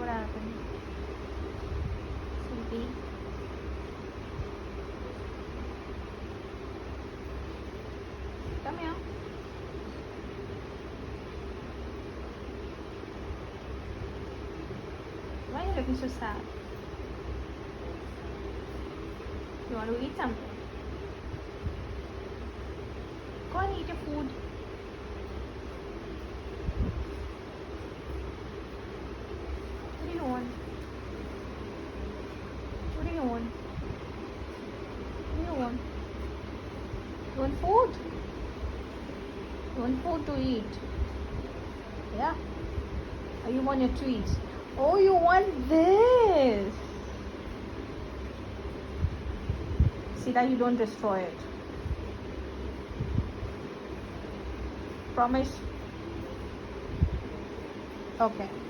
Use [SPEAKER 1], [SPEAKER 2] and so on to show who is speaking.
[SPEAKER 1] What happened? Sweetie. Come here. Why are you looking so sad? You want to eat something? Go and eat your food. What do you want? What do you want? What do you want? You want food? You want food to eat? Yeah? Or you want your treats? Oh, you want this? See that you don't destroy it. Promise? Okay.